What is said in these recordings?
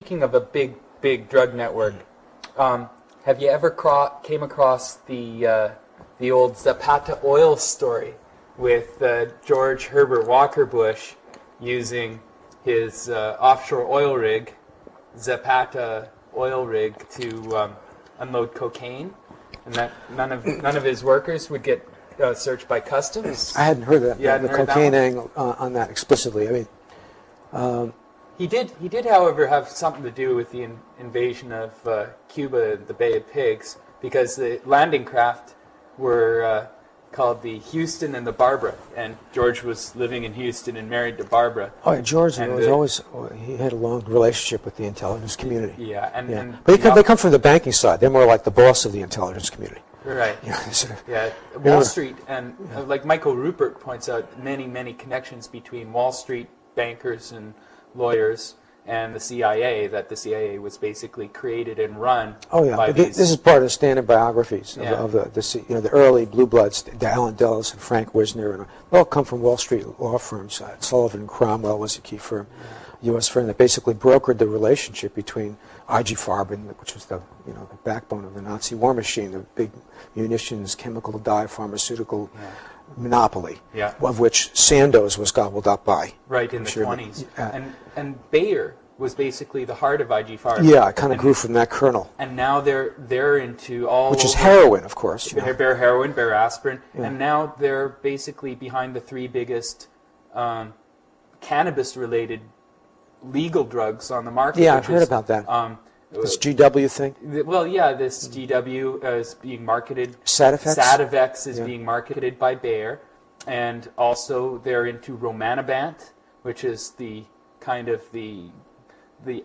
speaking of a big drug network, have you ever came across the old Zapata oil story with George Herbert Walker Bush using his offshore oil rig, Zapata oil rig, to unload cocaine, and that none of his workers would get searched by customs? I hadn't heard that. Yeah, the cocaine angle on that explicitly. I mean, he did, however, have something to do with the invasion of Cuba, the Bay of Pigs, because the landing craft were called the Houston and the Barbara, and George was living in Houston and married to Barbara. Oh, yeah, George he had a long relationship with the intelligence community. Yeah, and but they come from the banking side. They're more like the boss of the intelligence community. Right. You know, sort of, yeah, Wall Street, and like Michael Rupert points out, many connections between Wall Street bankers and lawyers and the CIA, that the CIA was basically created and run. Oh yeah, by this is part of the standard biographies of the early blue bloods, Alan Dulles and Frank Wisner, and they all come from Wall Street law firms. Sullivan and Cromwell was a key firm, U.S. firm that basically brokered the relationship between I.G. Farben, which was the backbone of the Nazi war machine, the big munitions, chemical dye, pharmaceutical monopoly, of which Sandoz was gobbled up by. Right, in the 20s. And Bayer was basically the heart of IG Farben. Yeah, it kind of grew from that kernel. And now they're into all Which is heroin, of course. Bayer heroin, Bayer aspirin, and now they're basically behind the three biggest cannabis-related legal drugs on the market. Yeah, I've heard about that. This GW thing? Well, yeah, this GW is being marketed. Sativex? Sativex is being marketed by Bayer. And also they're into Romanabant, which is the kind of the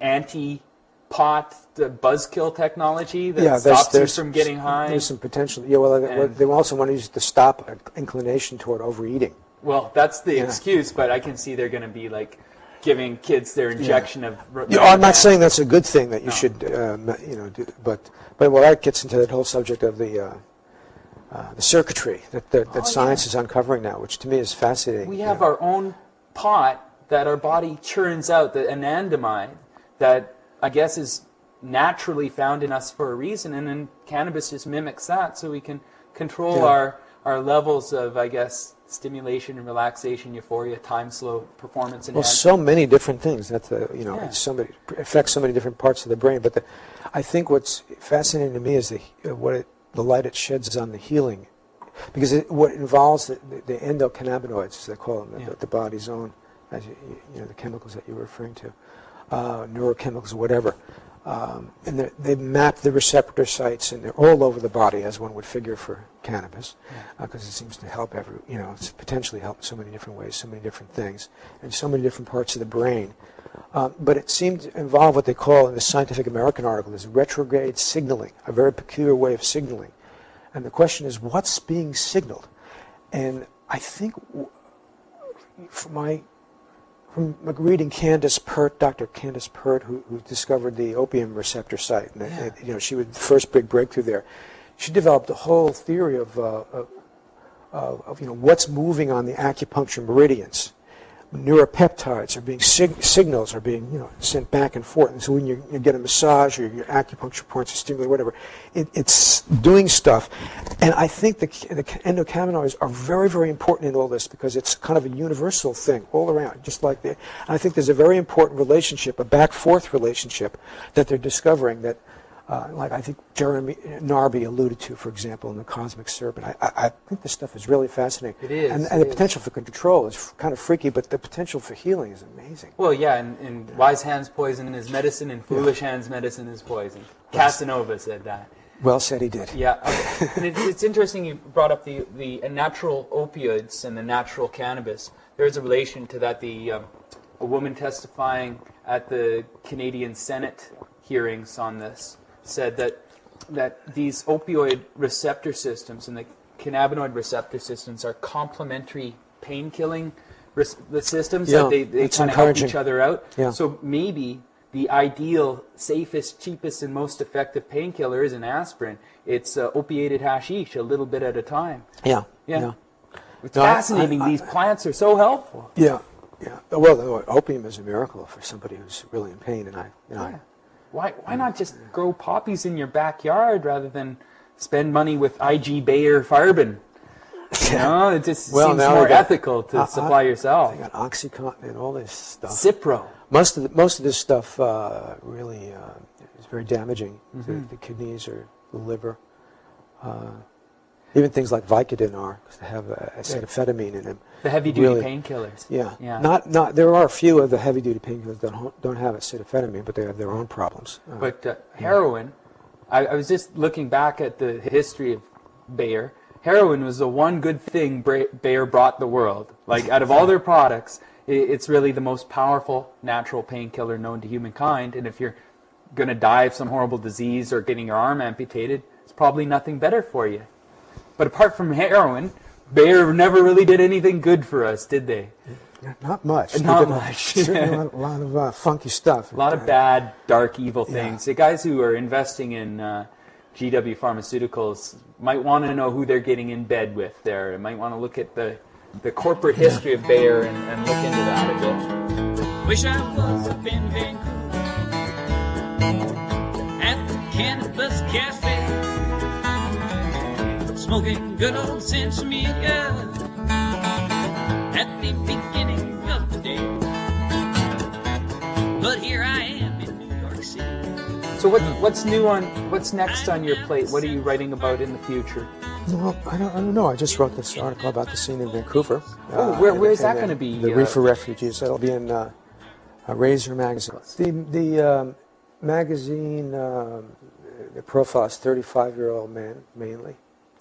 anti-pot, the buzzkill technology that stops you from getting high. There's some potential. Yeah, well, they also want to use it to stop inclination toward overeating. Well, that's the excuse, but I can see they're going to be like giving kids their injection of. I'm not saying that's a good thing that you should, do, but that gets into that whole subject of the circuitry that science is uncovering now, which to me is fascinating. We have our own pot that our body churns out, the anandamide, that I guess is naturally found in us for a reason, and then cannabis just mimics that, so we can control our levels of, I guess, stimulation and relaxation, euphoria, time, slow, performance enhancement. Well, so many different things. That's it affects so many different parts of the brain. But I think what's fascinating to me is the light it sheds on the healing, because what involves the endocannabinoids, as they call them, the body's own, as the chemicals that you're referring to, neurochemicals, whatever. And they've mapped the receptor sites, and they're all over the body, as one would figure for cannabis, because it seems to help it's potentially help in so many different ways, so many different things, and so many different parts of the brain. But it seemed to involve what they call in the Scientific American article is retrograde signaling, a very peculiar way of signaling. And the question is, what's being signaled? And I think from reading Candace Pert, Dr. Candace Pert, who discovered the opium receptor site, and she was the first big breakthrough there. She developed a whole theory of what's moving on the acupuncture meridians. Neuropeptides are being signals are being sent back and forth, and so when you get a massage or your acupuncture points are stimulated, whatever, it's doing stuff. And I think the endocannabinoids are very, very important in all this, because it's kind of a universal thing all around, just like and I think there's a very important relationship, a back-forth relationship that they're discovering that. Like I think Jeremy Narby alluded to, for example, in The Cosmic Serpent. I think this stuff is really fascinating. It is. And the potential for control is kind of freaky, but the potential for healing is amazing. Well, yeah, and wise hands poison is medicine, and foolish hands medicine is poison. Casanova said that. Well said, he did. Yeah. And it's interesting you brought up the natural opioids and the natural cannabis. There's a relation to that. A woman testifying at the Canadian Senate hearings on this said that these opioid receptor systems and the cannabinoid receptor systems are complementary pain-killing systems, that they kind of help each other out. Yeah. So maybe the ideal, safest, cheapest, and most effective painkiller isn't aspirin. It's opiated hashish, a little bit at a time. Yeah. It's fascinating. These plants are so helpful. Yeah. Well, opium is a miracle for somebody who's really in pain, and why not just grow poppies in your backyard rather than spend money with IG Bayer Farben? You know, it just seems more ethical to supply yourself. They got OxyContin and all this stuff. Cipro. Most of this stuff really is very damaging to the kidneys or the liver. Even things like Vicodin are, because they have acetaminophen in them. The heavy-duty painkillers. Yeah. Yeah. Not. There are a few of the heavy-duty painkillers that don't have acetaminophen, but they have their own problems. But heroin, I was just looking back at the history of Bayer. Heroin was the one good thing Bayer brought the world. Like, out of all their products, it's really the most powerful natural painkiller known to humankind. And if you're going to die of some horrible disease or getting your arm amputated, it's probably nothing better for you. But apart from heroin, Bayer never really did anything good for us, did they? Not much. Not much. Certainly a lot of funky stuff. A lot of bad, dark, evil things. The guys who are investing in GW Pharmaceuticals might want to know who they're getting in bed with there. They might want to look at the corporate history of Bayer and look into that a bit. Wish I was up in Vancouver at the Cannabis Cafe, smoking good old Sinsemilla at the beginning of the day. But here I am in New York City. So what's next on your plate? What are you writing about in the future? Well, I don't know. I just wrote this article about the scene in Vancouver. Where is that going to be? The reefer refugees. That'll be in Razor magazine. The magazine, the profile is 35-year-old men mainly.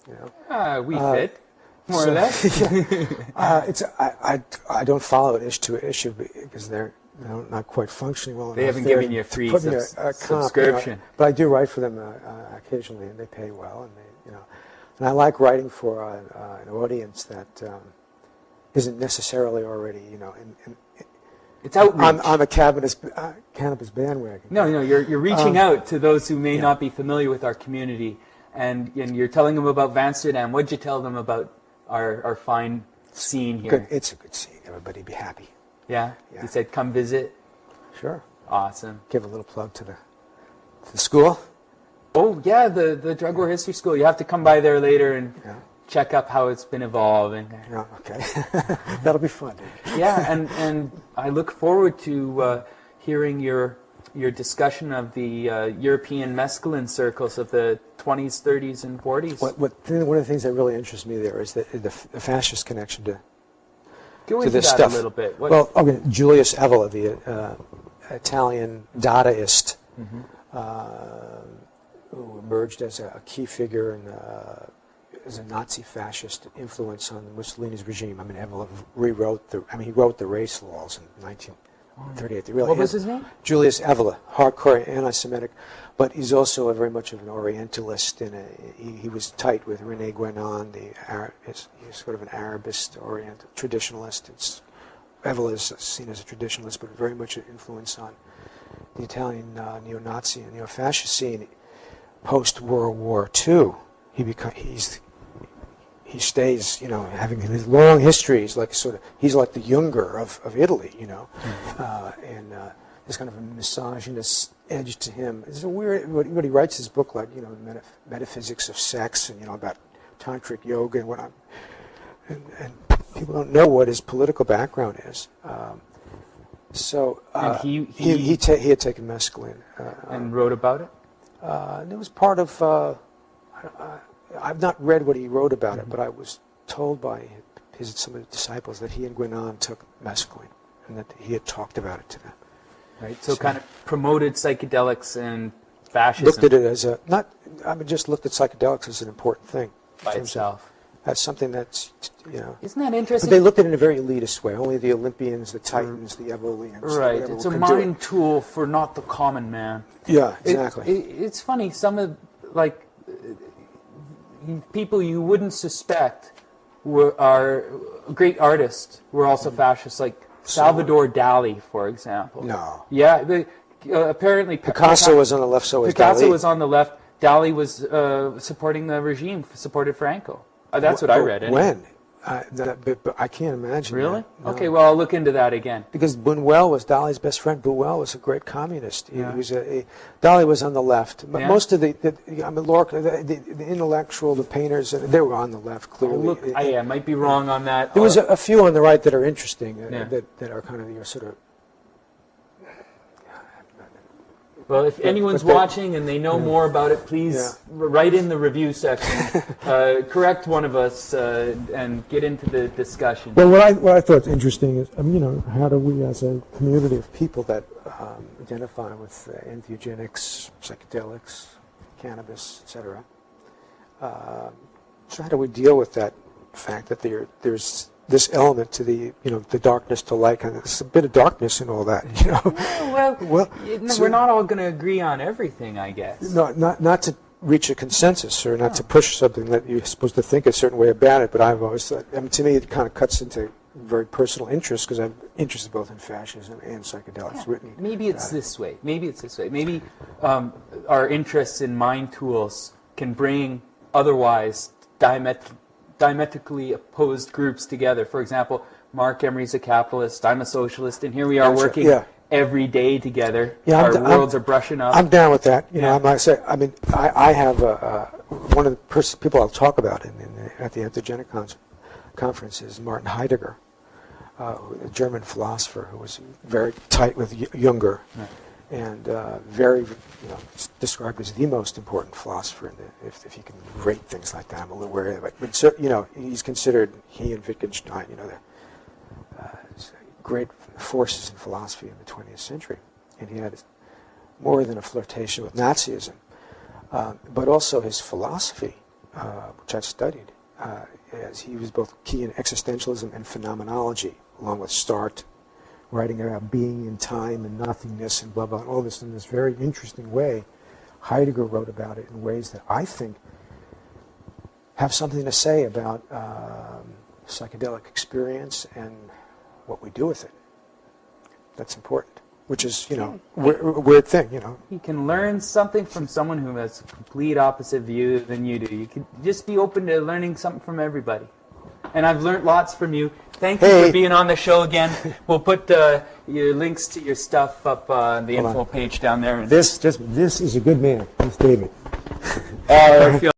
You know. We fit, more or less. I don't follow it issue to issue because they're not quite functioning well enough. They haven't given you a free subscription. You know, but I do write for them occasionally, and they pay well, and and I like writing for an audience that isn't necessarily already, it's outreach. I'm a cannabis bandwagon. No, you're reaching out to those who may not be familiar with our community, and you're telling them about Amsterdam. What'd you tell them about our fine scene here? Good. It's a good scene. Everybody be happy. Yeah? You said come visit? Sure. Awesome. Give a little plug to the school. Oh, yeah, the Drug War History School. You have to come by there later and check up how it's been evolving. Yeah, okay. That'll be fun. Yeah, and I look forward to hearing your discussion of the European mescaline circles of the 20s, 30s, and 40s. One of the things that really interests me there is the fascist connection to Go into this that stuff. a little bit. Well, okay, Julius Evola, the Italian Dadaist, who emerged as a key figure and as a Nazi-fascist influence on Mussolini's regime. I mean, Evola he wrote the race laws in 1938. What was his name? Julius Evola, hardcore anti-Semitic, but he's also very much of an Orientalist, and he was tight with René Guénon, he's sort of an Arabist, traditionalist. Evola is seen as a traditionalist, but very much an influence on the Italian neo-Nazi and neo-fascist scene. Post-World War II, he stays, having his long history. He's like the Junger of Italy, and there's kind of a misogynist edge to him. It's a weird. What he writes his book like, metaphysics of sex and about tantric yoga and whatnot, and people don't know what his political background is. So and he had taken mescaline and wrote about it. And it was part of. I've not read what he wrote about it, but I was told by some of his disciples that he and Guénon took mescaline, and that he had talked about it to them. Right. So kind of promoted psychedelics and fascism. Looked at it as just looked at psychedelics as an important thing by itself. As something that's, Isn't that interesting? But they looked at it in a very elitist way. Only the Olympians, the Titans, the Evolians. Right. It's a mind tool for not the common man. Yeah, exactly. It's funny. Some of people you wouldn't suspect are great artists were also fascists, like Salvador Dali, for example. No. Yeah. Apparently Picasso was on the left, so was Dali. Picasso was on the left. Dali was supporting the regime, supported Franco. That's what I read. When? But I can't imagine. Really? that. No. Okay, well, I'll look into that again. Because Buñuel was Dolly's best friend. Buñuel was a great communist. Yeah. He was Dolly was on the left. But Yeah. most of Lorca, the intellectual, the painters, they were on the left, clearly. Look, I might be wrong on that. There was a few on the right that are interesting, Yeah. that are kind of your sort of. Well, if anyone's but they- watching and they know more about it, please write in the review section, correct one of us, and get into the discussion. Well, what I thought interesting is, how do we as a community of people that identify with entheogenics, psychedelics, cannabis, etc. So how do we deal with that fact that there's this element to the darkness to light, and there's a bit of darkness in all that, Well, so- we're not all going to agree on everything, I guess. Not to reach a consensus or not to push something that you're supposed to think a certain way about it, but I've always thought, to me, it kind of cuts into very personal interest because I'm interested both in fascism and psychedelics. Yeah, maybe it's this way. Maybe our interests in mind tools can bring otherwise diametrically opposed groups together. For example, Mark Emery's a capitalist, I'm a socialist, and here we are working every day together. Yeah, our worlds are brushing up. I'm down with that. Yeah. I have one of the people I'll talk about at the Entheogenic conference is Martin Heidegger, a German philosopher who was very tight with Junger, and very described as the most important philosopher. If you can rate things like that, I'm a little wary of it. But he's considered, he and Wittgenstein, the great forces in philosophy in the 20th century. And he had more than a flirtation with Nazism, but also his philosophy, which I've studied, as he was both key in existentialism and phenomenology, along with Sartre, writing about being in time and nothingness and blah, blah, all this in this very interesting way. Heidegger wrote about it in ways that I think have something to say about psychedelic experience and what we do with it. That's important, which is, weird thing, You can learn something from someone who has a complete opposite view than you do. You can just be open to learning something from everybody. And I've learned lots from you. Thank you for being on the show again. We'll put your links to your stuff up on the info page down there. This is a good man, this David. I feel